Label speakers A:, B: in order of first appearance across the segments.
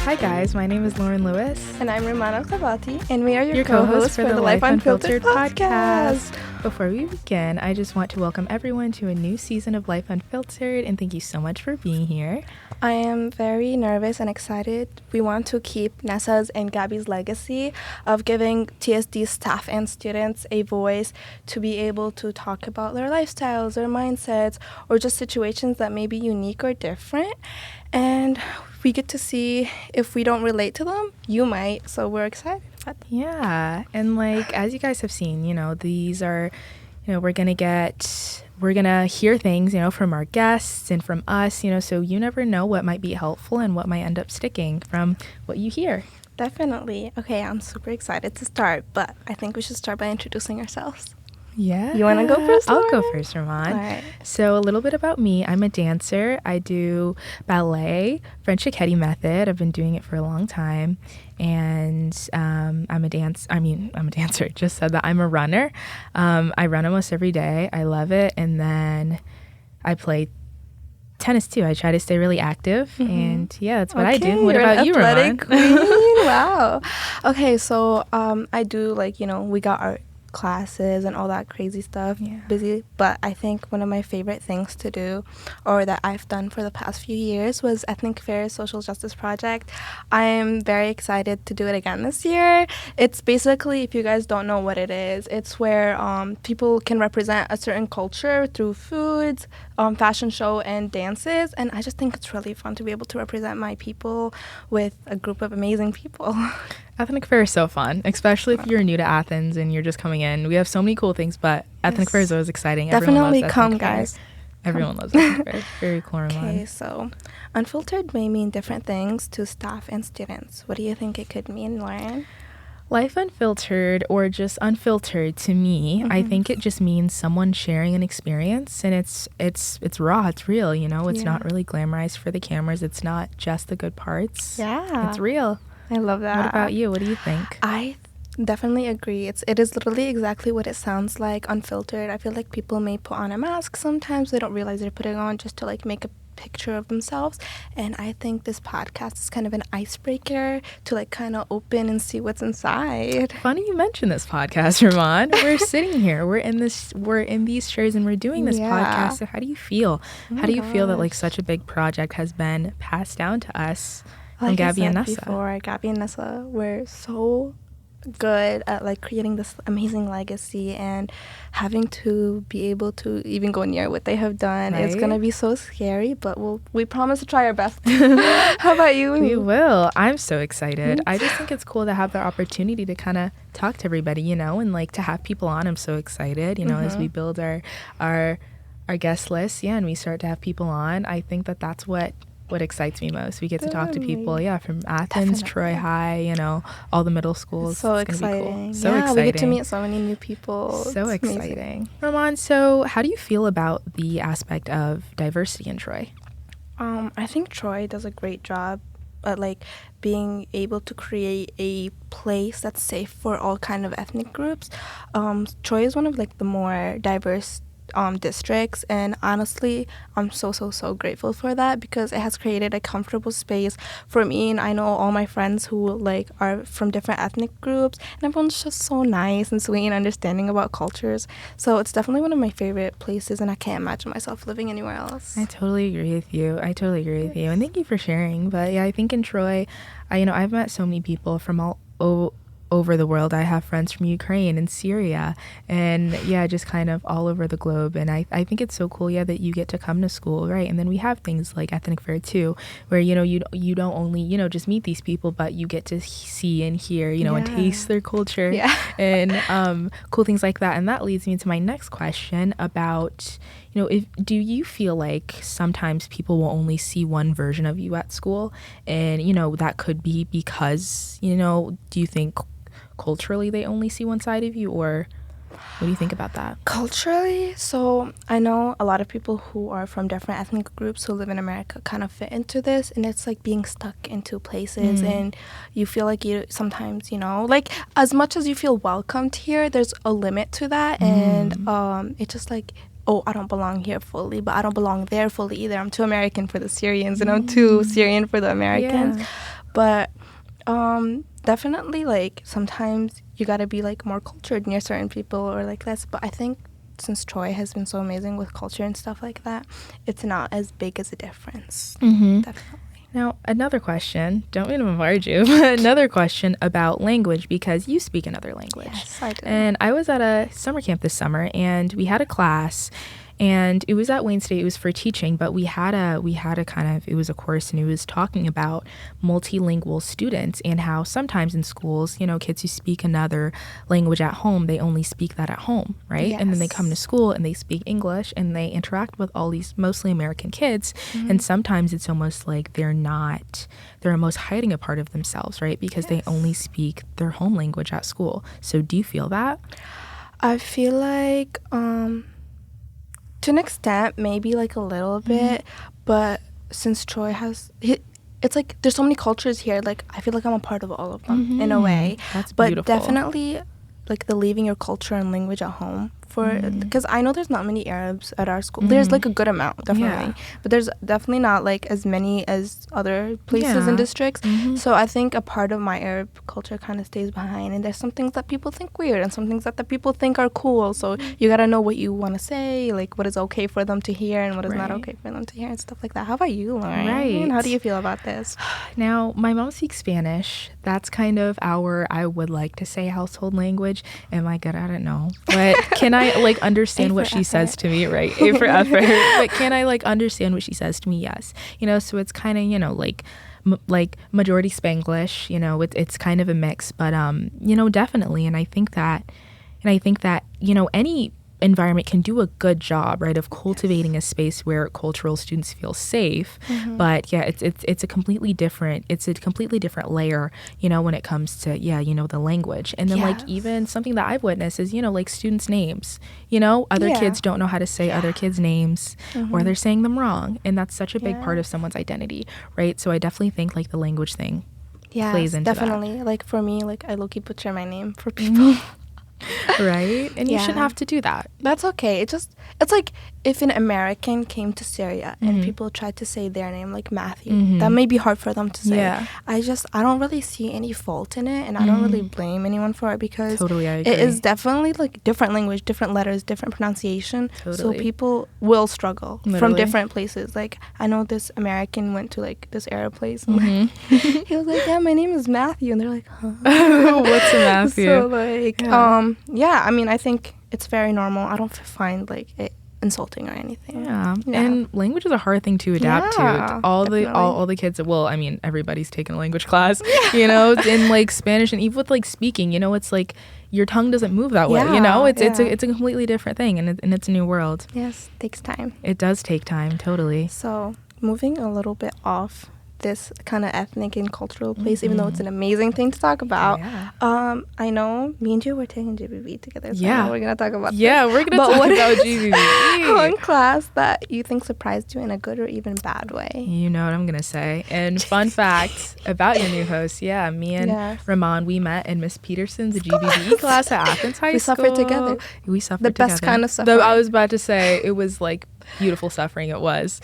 A: Hi guys, my name is Lauren Lewis.
B: And I'm Romana Clavati, and we are your
A: co-hosts
B: for the Life Unfiltered podcast.
A: Before we begin, I just want to welcome everyone to a new season of Life Unfiltered, and thank you so much for being here.
B: I am very nervous and excited. We want to keep Nessa's and Gabby's legacy of giving TSD staff and students a voice to be able to talk about their lifestyles, their mindsets, or just situations that may be unique or different. And we get to see if we don't relate to them, you might. So we're excited about that.
A: Yeah. And as you guys have seen, these are, we're going to hear things, from our guests and from us, so you never know what might be helpful and what might end up sticking from what you hear.
B: Definitely. Okay, I'm super excited to start, but I think we should start by introducing ourselves.
A: Yeah.
B: You want to go first, Lauren?
A: I'll go first, Ramon.
B: All right.
A: So a little bit about me. I'm a dancer. I do ballet, French Academy method. I've been doing it for a long time. And I'm a dancer. Just said that. I'm a runner. I run almost every day. I love it. And then I play tennis too. I try to stay really active. Mm-hmm. And yeah, that's what I do. What about you, Ramon?
B: Queen. Wow. Okay, so I do we got our classes and all that crazy stuff, busy, but I think one of my favorite things to do, or that I've done for the past few years, was Ethnic Fair Social Justice Project. I'm very excited to do it again this year. It's basically, if you guys don't know what it is, it's where people can represent a certain culture through foods, fashion show, and dances, and I just think it's really fun to be able to represent my people with a group of amazing people.
A: Ethnic Fair is so fun, especially if you're new to Athens and you're just coming in. We have so many cool things, but Ethnic Fair is always exciting.
B: Definitely come, guys.
A: Everyone loves Ethnic Fair. Very cool.
B: Okay, so Unfiltered may mean different things to staff and students. What do you think it could mean, Lauren?
A: Life Unfiltered, or just unfiltered, to me, I think it just means someone sharing an experience, and it's raw, it's real, It's not really glamorized for the cameras. It's not just the good parts.
B: Yeah.
A: It's real.
B: I love that.
A: What about you? What do you think?
B: I definitely agree. It is literally exactly what it sounds like, unfiltered. I feel like people may put on a mask sometimes. They don't realize they're putting on just to make a picture of themselves. And I think this podcast is kind of an icebreaker to kind of open and see what's inside.
A: Funny you mentioned this podcast, Ramon. We're sitting here. We're in these chairs and we're doing this podcast. So how do you feel? How do you feel that such a big project has been passed down to us?
B: Like
A: Gabby and Nessa.
B: Before, Gabby and Nessa were so good at creating this amazing legacy, and having to be able to even go near what they have done. Right? It's gonna be so scary, but we promise to try our best. How about you?
A: We will. I'm so excited. I just think it's cool to have the opportunity to kind of talk to everybody, and to have people on. I'm so excited, as we build our guest list, and we start to have people on. I think that's what excites me most. We get to talk to people, from Athens, Troy High, all the middle schools.
B: It's so exciting.
A: Cool. So exciting.
B: We get to meet so many new people.
A: So it's exciting. Ramon, so how do you feel about the aspect of diversity in Troy?
B: I think Troy does a great job at being able to create a place that's safe for all kind of ethnic groups. Troy is one of the more diverse districts, and honestly I'm so grateful for that, because it has created a comfortable space for me, and I know all my friends who are from different ethnic groups, and everyone's just so nice and sweet and understanding about cultures. So it's definitely one of my favorite places, and I can't imagine myself living anywhere else.
A: I totally agree with you, and thank you for sharing. But yeah, I think in Troy, I've met so many people from all over the world. I have friends from Ukraine and Syria, and just kind of all over the globe. And I think it's so cool, that you get to come to school, right? And then we have things like Ethnic Fair too, where you don't only just meet these people, but you get to see and hear, and taste their culture, and cool things like that. And that leads me to my next question about, do you feel like sometimes people will only see one version of you at school, and that could be because do you think culturally they only see one side of you, or what do you think about that?
B: Culturally, so I know a lot of people who are from different ethnic groups who live in America kind of fit into this, and it's being stuck into places, and you feel like you sometimes, as much as you feel welcomed here, there's a limit to that, and it's just oh, I don't belong here fully, but I don't belong there fully either. I'm too American for the Syrians, and I'm too Syrian for the Americans. But definitely, like, sometimes you gotta be, like, more cultured near certain people or like this. But I think since Troy has been so amazing with culture and stuff like that, it's not as big as a difference. Definitely.
A: Now, another question, don't mean to bombard you, but another question about language, because you speak another language.
B: Yes, I do.
A: And I was at a summer camp this summer, and we had a class, and it was at Wayne State. It was for teaching, but we had a kind of, it was a course, and it was talking about multilingual students and how sometimes in schools, you know, kids who speak another language at home, they only speak that at home, right?
B: Yes.
A: And then they come to school and they speak English and they interact with all these mostly American kids. And sometimes it's almost like they're almost hiding a part of themselves, right? Because they only speak their home language at school. So do you feel that?
B: I feel like to an extent, maybe like a little bit, but since Troy has, it's like there's so many cultures here. Like I feel like I'm a part of all of them in a way.
A: That's
B: but
A: beautiful.
B: Definitely, like the leaving your culture and language at home because I know there's not many Arabs at our school. There's like a good amount, definitely, but there's definitely not like as many as other places and districts. So I think a part of my Arab culture kind of stays behind, and there's some things that people think weird and some things that the people think are cool. So you gotta know what you want to say, like what is okay for them to hear and what is not okay for them to hear and stuff like that. How about you, Lauren?
A: Right.
B: How do you feel about this?
A: Now, my mom speaks Spanish. That's kind of our, I would like to say, household language. Am I good at it? No. But can I like understand what she says to me? Right. A for effort. But can I like understand what she says to me? Yes. You know, so it's kind of, you know, like majority Spanglish, you know, it's kind of a mix, but you know, definitely. And I think that, you know, any environment can do a good job, right, of cultivating a space where cultural students feel safe. But yeah, it's a completely different layer, you know, when it comes to you know, the language. And then like even something that I've witnessed is, you know, like students' names, you know, other kids don't know how to say other kids' names or they're saying them wrong, and that's such a big part of someone's identity, right? So I definitely think like the language thing plays into
B: definitely that. Like for me, like I low-key butcher my name for people.
A: Right? And you shouldn't have to do that.
B: That's okay. It's like if an American came to Syria and people tried to say their name, like Matthew, that may be hard for them to say. I don't really see any fault in it, and I don't really blame anyone for it because
A: totally, I agree.
B: It is definitely like different language, different letters, different pronunciation. So people will struggle from different places. Like I know this American went to like this Arab place and he was like, yeah, my name is Matthew, and they're like, huh?
A: What's a Matthew?
B: So like I mean, I think it's very normal. I don't find like it insulting or anything.
A: Yeah. And language is a hard thing to adapt to. All the kids, well, I mean, everybody's taken a language class, you know, in like Spanish, and even with like speaking, you know, it's like your tongue doesn't move that way, you know. It's a completely different thing, and it's a new world.
B: Yes, takes time.
A: It does take time, totally.
B: So moving a little bit off this kind of ethnic and cultural place, even though it's an amazing thing to talk about. I know me and you were taking GBB together, so I know we're gonna talk about this.
A: We're gonna talk about GBB.
B: One class that you think surprised you in a good or even bad way?
A: You know what I'm gonna say. And fun fact about your new host, me and Ramon, we met in Miss Peterson's GBB class at Athens High School.
B: We suffered together.
A: The
B: best kind of suffering.
A: I was about to say, it was like beautiful suffering. It was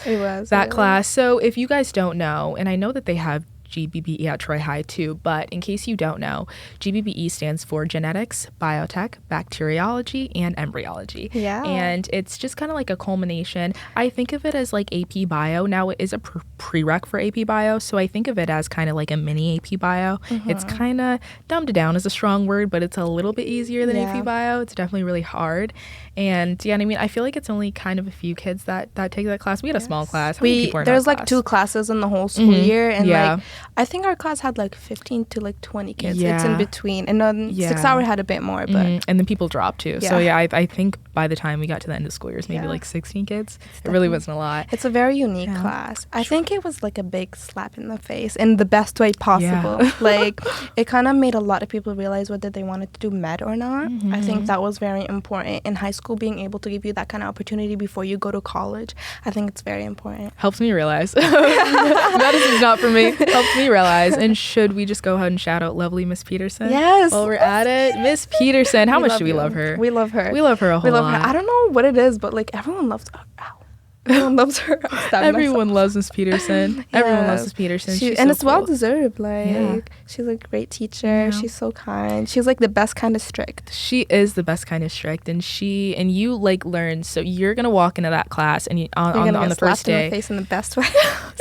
A: that class. So if you guys don't know, and I know that they have GBBE at Troy High too, but in case you don't know, GBBE stands for Genetics, Biotech, Bacteriology, and Embryology. And it's just kind of like a culmination. I think of it as like AP Bio. Now it is a prereq for AP Bio, so I think of it as kind of like a mini AP Bio. It's kind of dumbed down is a strong word, but it's a little bit easier than AP Bio. It's definitely really hard. And I mean, I feel like it's only kind of a few kids that take that class. We had a small class. How many people are in
B: there's
A: our
B: like
A: class?
B: 2 classes in the whole school year, and like I think our class had like 15 to like 20 kids. It's in between, and then 6 hour had a bit more, but
A: and then people dropped too. So I think by the time we got to the end of school years, maybe like 16 kids. It really wasn't a lot.
B: It's a very unique class. I think it was like a big slap in the face in the best way possible. Like it kind of made a lot of people realize whether they wanted to do med or not. I think that was very important in high school, being able to give you that kind of opportunity before you go to college. I think it's very important.
A: Helps me realize medicine's not for me. Helps me realize. And should we just go ahead and shout out lovely Miss Peterson?
B: Yes.
A: While we're at it, Miss Peterson. How much do we love her?
B: We love her.
A: We love her a whole lot.
B: I don't know what it is, but like everyone loves her. Everyone loves her.
A: Everyone loves Miss Peterson. Everyone loves Miss Peterson. She's
B: and
A: so
B: it's
A: cool.
B: well deserved. Like she's a great teacher.
A: Yeah.
B: She's so kind. She's like the best kind of strict.
A: She is the best kind of strict, and you like learn. So you're gonna walk into that class, and on the first day,
B: slapped in the face in the best way.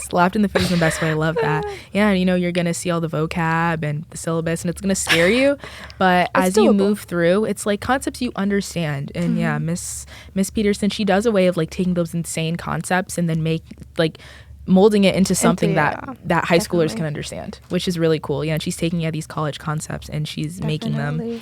A: slapped in the face in the best way. I love that. Yeah, and you're gonna see all the vocab and the syllabus, and it's gonna scare you. But as you move through, it's like concepts you understand. And yeah, Miss Peterson, she does a way of like taking those insane concepts and then molding it into something that high schoolers can understand, which is really cool. Yeah, and she's taking these college concepts and she's making them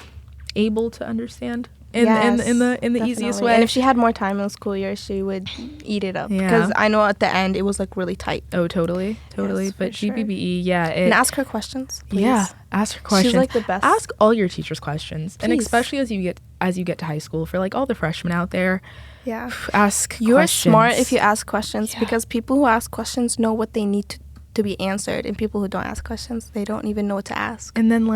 A: able to understand in the easiest way.
B: And if she had more time in the school year, she would eat it up. Because I know at the end it was like really tight.
A: Oh, totally. Yes, but GPBE,
B: and ask her questions, please.
A: Yeah, ask her questions.
B: She's like the best.
A: Ask all your teachers questions,
B: please.
A: And especially as you get to high school, for like all the freshmen out there.
B: Yeah,
A: ask
B: You're
A: questions.
B: smart if you ask questions, because people who ask questions know what they need to be answered, and people who don't ask questions, they don't even know what to ask.
A: And then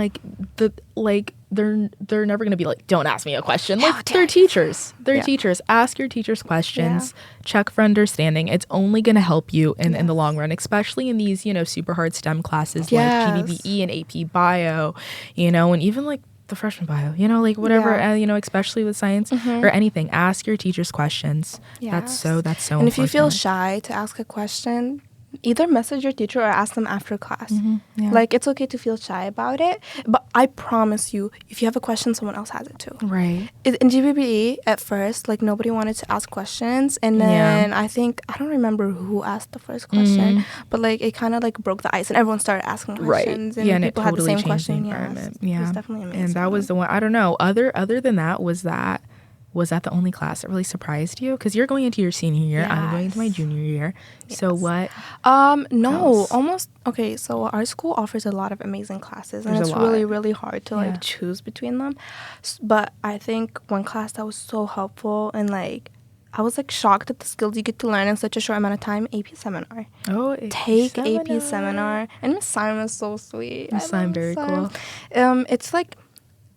A: they're never gonna be like, don't ask me a question. Like they're teachers. They're teachers. Ask your teachers questions. Check for understanding. It's only gonna help you in the long run, especially in these super hard STEM classes like GBBE and AP Bio, and even like the freshman bio, like whatever, especially with science or anything. Ask your teachers questions. That's so
B: And
A: important.
B: if you feel shy to ask a question, either message your teacher or ask them after class. Like, it's okay to feel shy about it, but I promise you, if you have a question, someone else has it too.
A: Right.
B: In GBBE, at first, like, nobody wanted to ask questions, and then I don't remember who asked the first question, but like it kind of like broke the ice, and everyone started asking questions, and people had the same question.
A: It
B: was definitely amazing.
A: And that was the one. I don't know. Other than that, was that the only class that really surprised you? Because you're going into your senior year. I'm going into my junior year. So what?
B: No, almost. Okay, so our school offers a lot of amazing classes, and it's really, really hard to like choose between them. But I think one class that was so helpful, and like I was like shocked at the skills you get to learn in such a short amount of time. AP seminar.
A: Oh,
B: take AP seminar, and Miss Simon is so sweet.
A: Miss Simon, very cool.
B: It's like,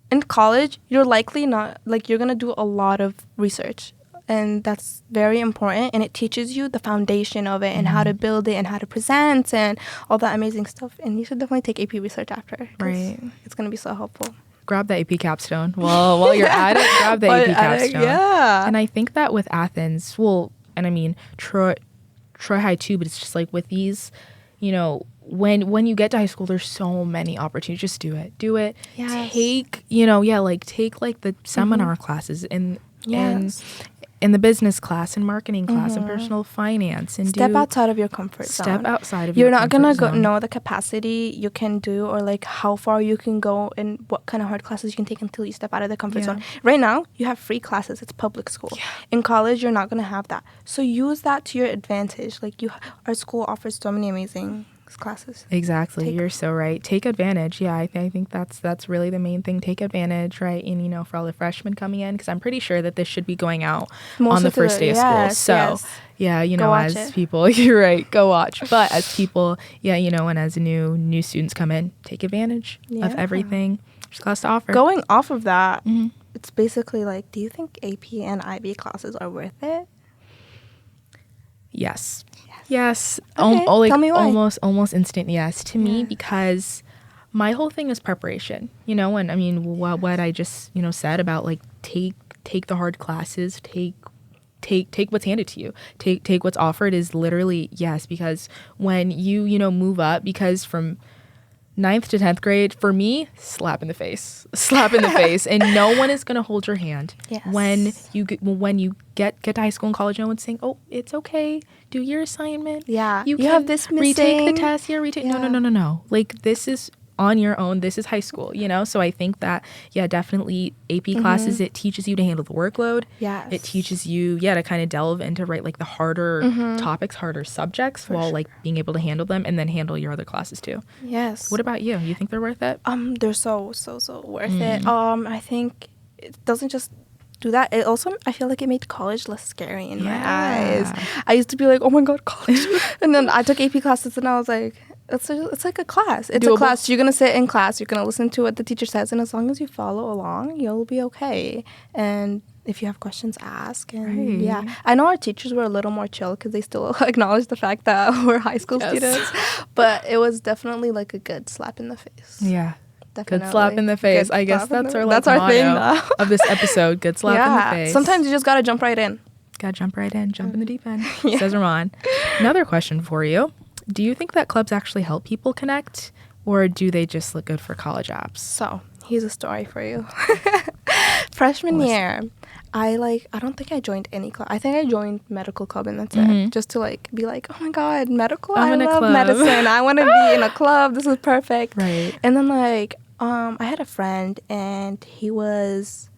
B: in college, you're likely not, like, you're going to do a lot of research, and that's very important, and it teaches you the foundation of it and how to build it and how to present and all that amazing stuff, and you should definitely take AP research after.
A: Right.
B: It's going to be so helpful.
A: Grab the AP capstone. Well, while you're at it, grab the AP capstone.
B: Yeah.
A: And I think that with Athens, and I mean, Troy High too, but it's just like with these, when you get to high school, there's so many opportunities. Just do it.
B: Yes.
A: Take like the seminar classes in the business class and marketing class and personal finance, and
B: step outside of your comfort zone.
A: Step outside of
B: You're
A: your
B: not
A: comfort
B: gonna
A: zone.
B: know the capacity you can do, or like how far you can go and what kind of hard classes you can take until you step out of the comfort zone. Right now, you have free classes. It's public school. In college, you're not gonna have that. So use that to your advantage. Like our school offers so many amazing classes.
A: Exactly. You're so right. Take advantage. Yeah, I think that's really the main thing. Take advantage, right? And for all the freshmen coming in, because I'm pretty sure that this should be going out on the first day of school. So as people, you're right, go watch. But as people, and as new students come in, take advantage of everything there's class to offer.
B: Going off of that, it's basically like, do you think AP and IB classes are worth it?
A: Yes.
B: Okay. Tell me why.
A: Almost instant yes to me, because my whole thing is preparation. And I mean what I just said about like take the hard classes, take what's handed to you, take what's offered is literally yes, because when you move up, because from 9th to 10th grade, for me, slap in the face, and no one is gonna hold your hand.
B: Yes.
A: When you get to high school and college, no one's saying, "Oh, it's okay, do your assignment."
B: Yeah,
A: you
B: have this missing.
A: Retake the test. No. Like, this is on your own. This is high school, So I think that definitely AP classes, it teaches you to handle the workload.
B: Yes.
A: It teaches you to kind of delve into like the harder topics, harder subjects, while like being able to handle them and then handle your other classes too.
B: Yes.
A: What about you? You think they're worth it?
B: They're so worth it. I think it doesn't just do that. It also, I feel like it made college less scary in my eyes. I used to be like, oh my god, college. And then I took AP classes and I was like, it's like a class. It's doable. A class. You're going to sit in class. You're going to listen to what the teacher says. And as long as you follow along, you'll be okay. And if you have questions, ask. And yeah, I know our teachers were a little more chill because they still acknowledge the fact that we're high school students. But it was definitely like a good slap in the face.
A: Yeah.
B: Definitely.
A: Good slap in the face. I guess that's our motto
B: thing now.
A: of this episode. Good slap in the face.
B: Sometimes you just gotta jump right in.
A: Gotta jump right in. Jump in the deep end. Says Ramon. Another question for you. Do you think that clubs actually help people connect, or do they just look good for college apps?
B: So here's a story for you. Freshman year, I don't think I joined any club. I think I joined medical club, and that's it. Just to like be like, oh my god, medical! I love medicine. I want to be in a club. This is perfect.
A: Right.
B: And then like I had a friend, and he was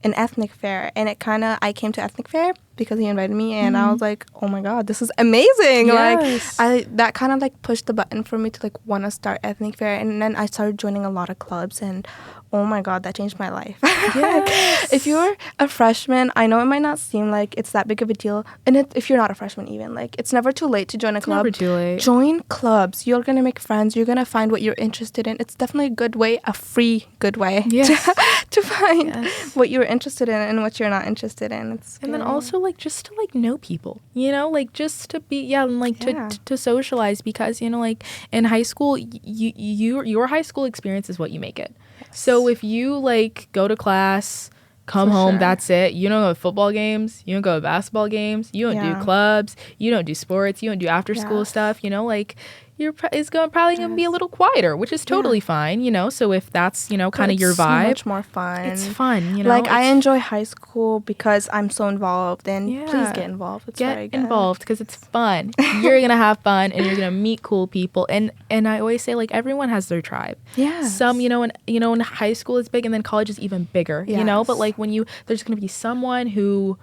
B: in ethnic fair, and I came to ethnic fair because he invited me, and I was like, oh my god, this is amazing.
A: Yes.
B: Like that kind of like pushed the button for me to like want to start ethnic fair, and then I started joining a lot of clubs, and oh my god, that changed my life.
A: Yes.
B: If you're a freshman, I know it might not seem like it's that big of a deal, and if you're not a freshman even, like it's never too late to join a club.
A: Never too late.
B: Join clubs. You're gonna make friends. You're gonna find what you're interested in. It's definitely a good way, a free good way to find what you're interested in and what you're not interested in.
A: And then also like just to like know people, you know, like just to be and like to socialize, because you know, like in high school, your high school experience is what you make it. So if you like go to class, come home, that's it. You don't go to football games. You don't go to basketball games. You don't do clubs. You don't do sports. You don't do after school stuff. You know, like it's probably gonna be a little quieter, which is totally fine. You know, so if that's kind of your vibe,
B: so much more fun.
A: It's fun. You know,
B: like I enjoy high school because I'm so involved, and please get involved. It's very good.
A: Involved because it's fun. You're gonna have fun, and you're gonna meet cool people. And I always say like everyone has their tribe. Yeah. Some in high school is big, and then college is even bigger. Yes. You know, but like there's gonna be someone who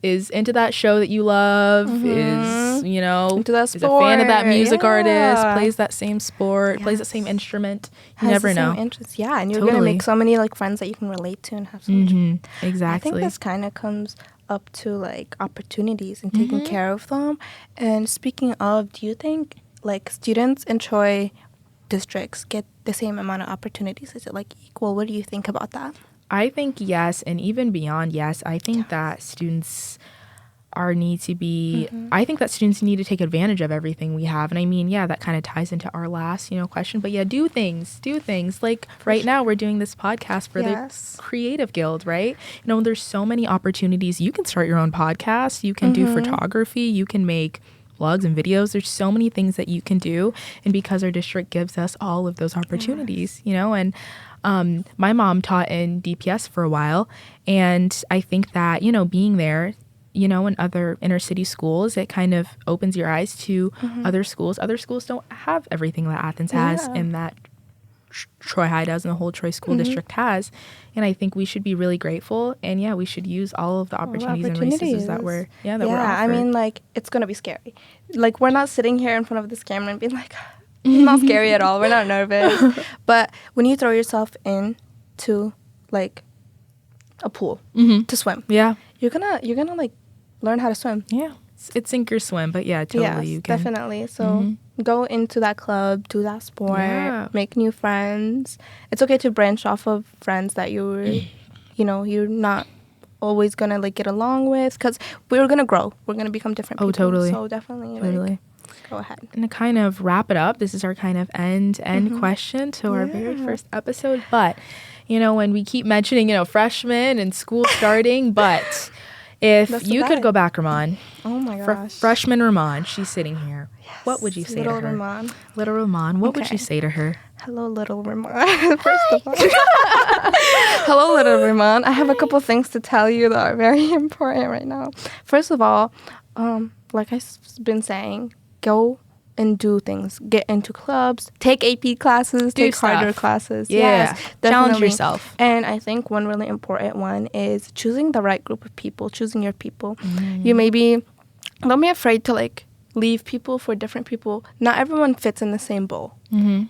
A: is into that show that you love, is into that sport, is a fan of that music artist, plays that same sport, plays that same instrument. You never know.
B: Same interests. Yeah, and you're gonna make so many like friends that you can relate to and have so much.
A: Exactly.
B: I think this kind of comes up to like opportunities and taking care of them. And speaking of, do you think like students in Troy districts get the same amount of opportunities? Is it like equal? What do you think about that?
A: I think yes, and even beyond yes. I think that students need to be I think that students need to take advantage of everything we have. And I mean, that kind of ties into our last question, but do things like now we're doing this podcast for the Creative Guild, right? There's so many opportunities. You can start your own podcast, you can do photography, you can make vlogs and videos. There's so many things that you can do, and because our district gives us all of those opportunities, and my mom taught in DPS for a while, and I think that being there in other inner city schools, it kind of opens your eyes to other schools. Other schools don't have everything that Athens has, and that Troy High does, and the whole Troy school district has. And I think we should be really grateful, and we should use all of the opportunities and resources that we're we're offered.
B: I mean, like, it's gonna be scary. Like, we're not sitting here in front of this camera and being like, it's not scary at all. We're not nervous. But when you throw yourself into like a pool to swim, you're gonna like learn how to swim.
A: It's sink or swim, but totally you can.
B: Definitely. So go into that club, do that sport, make new friends. It's okay to branch off of friends that you're not always gonna like get along with, because we're gonna grow. We're gonna become different people.
A: Totally.
B: So definitely,
A: totally.
B: Go ahead.
A: And to kind of wrap it up, this is our kind of end question to our very first episode. But when we keep mentioning freshmen and school starting, but if you could go back, Ramon.
B: Oh my gosh.
A: Freshman Ramon, she's sitting here. Yes. What would you say to her? Little Ramon. What would you say to her?
B: Hello, little Ramon. First of all. Hello, little Ramon. I have a couple things to tell you that are very important right now. First of all, like I've been saying, go and do things. Get into clubs. Take AP classes. Take harder classes.
A: Yes, challenge yourself.
B: And I think one really important one is choosing the right group of people. Choosing your people. You don't be afraid to like leave people for different people. Not everyone fits in the same bowl.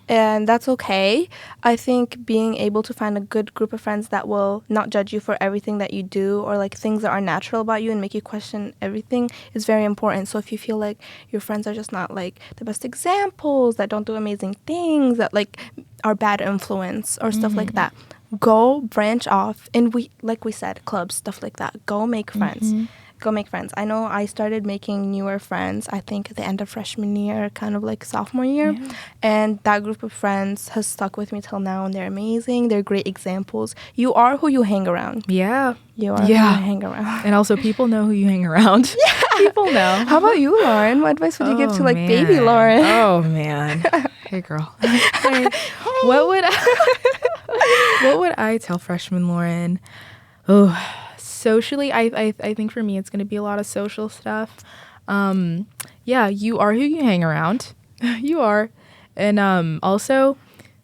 B: And that's okay. I think being able to find a good group of friends that will not judge you for everything that you do, or like things that are natural about you and make you question everything, is very important. So if you feel like your friends are just not like the best examples, that don't do amazing things, that like are bad influence or stuff like that, go branch off, and like we said, clubs, stuff like that. Go make friends. Go make friends. I know I started making newer friends, I think at the end of freshman year, kind of like sophomore year. And that group of friends has stuck with me till now, and they're amazing. They're great examples. You are who you hang around.
A: Yeah.
B: You are who you hang around.
A: And also people know who you hang around. People know.
B: How about you, Lauren? What advice would you give to like baby Lauren?
A: Oh, man. Hey, girl. Hey. What would I tell freshman Lauren? Oh, socially, I think for me, it's going to be a lot of social stuff. Yeah, you are who you hang around. You are. And also,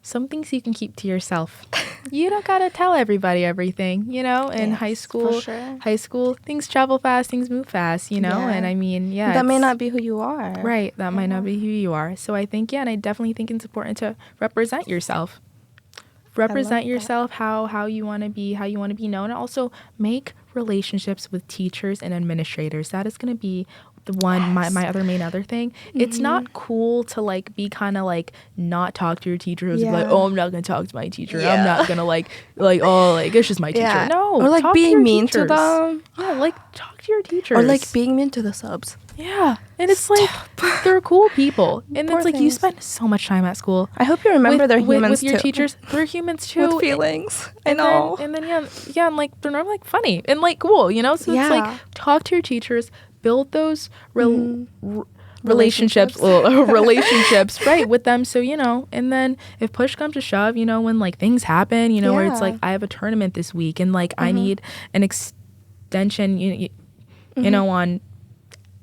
A: some things you can keep to yourself. You don't got to tell everybody everything, you know? In high school, things travel fast, things move fast, you know? And I mean,
B: that may not be who you are.
A: Right, that might not be who you are. So I think, and I definitely think it's important to represent yourself. Represent yourself, how you want to be, known, and also make relationships with teachers and administrators. That is going to be the one, my other main thing. It's not cool to like be kind of like not talk to your teachers, like, oh, I'm not going to talk to my teacher. I'm not going to like oh, like it's just my teacher. No,
B: or like being mean to them.
A: Yeah, like talk to your teachers.
B: Or like being mean to the subs.
A: Yeah, and it's like they're cool people, and it's like you spend so much time at school.
B: I hope you remember they're humans
A: with your teachers. They're humans too,
B: with feelings. I know.
A: And then and like they're normally like funny and like cool, you know. So it's like talk to your teachers, build those relationships, right, with them. So you know, and then if push comes to shove, you know, when like things happen, you know, where it's like I have a tournament this week and like I need an extension, you know, on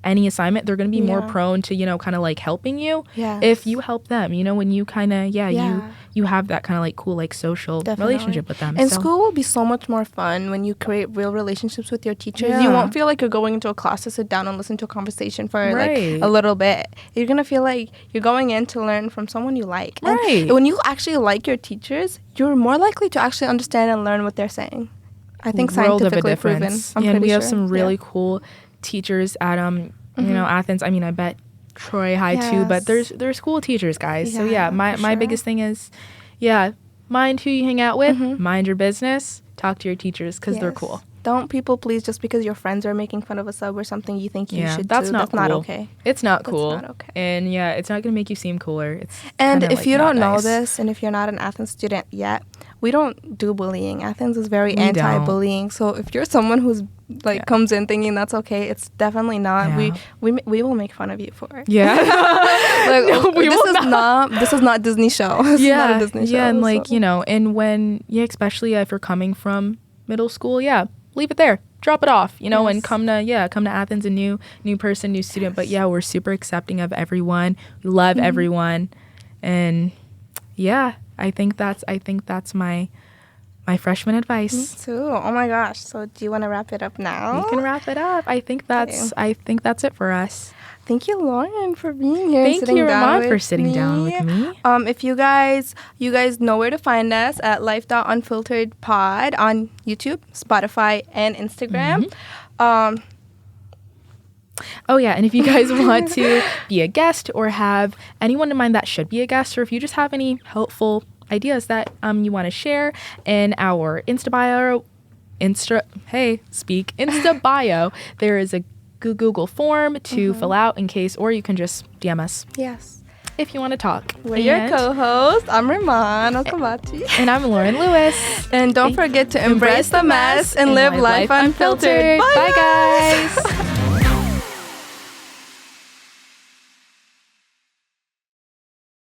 A: any assignment, they're going to be more prone to, you know, kind of like helping you if you help them, you know, when you kind of you have that kind of like cool like social relationship with them.
B: And school will be so much more fun when you create real relationships with your teachers. You won't feel like you're going into a class to sit down and listen to a conversation for like a little bit. You're going to feel like you're going in to learn from someone you like. And when you actually like your teachers, you're more likely to actually understand and learn what they're saying. I think scientifically proven.
A: And we have some really cool teachers at you know, Athens. I mean, I bet Troy High too, but there's cool teachers, guys. So my biggest thing is mind who you hang out with, mind your business, talk to your teachers because they're cool.
B: Don't people please just because your friends are making fun of a sub or something you think you should
A: that's
B: do.
A: Not
B: that's
A: cool.
B: not okay.
A: It's not cool.
B: That's not okay.
A: And it's not going to make you seem cooler. It's
B: and if you don't know this, and if you're not an Athens student yet, we don't do bullying. Athens is very anti-bullying. So if you're someone who's like comes in thinking that's okay, it's definitely not. We will make fun of you for it.
A: Yeah.
B: Like, this is not Disney show. This is not a Disney show.
A: Yeah, and like, you know, and when especially if you're coming from middle school, leave it there. Drop it off, you know, and come to Athens, a new person, new student. But we're super accepting of everyone. We love everyone. And I think that's my freshman advice.
B: Me too. Oh my gosh. So do you want to wrap it up now?
A: We can wrap it up. I think that's it for us.
B: Thank you, Lauren, for being here.
A: Thank you, Ramon, for sitting down with me.
B: If you guys know where to find us at life.unfiltered pod on YouTube, Spotify, and Instagram.
A: And if you guys want to be a guest or have anyone in mind that should be a guest, or if you just have any helpful ideas that you want to share in our Insta bio, there is a Google form to fill out in case, or you can just DM us.
B: Yes.
A: If you want to talk.
B: We're your co-host. I'm Raman Okabati.
A: And I'm Lauren Lewis.
B: And don't forget to embrace the mess and live life unfiltered.
A: Bye guys.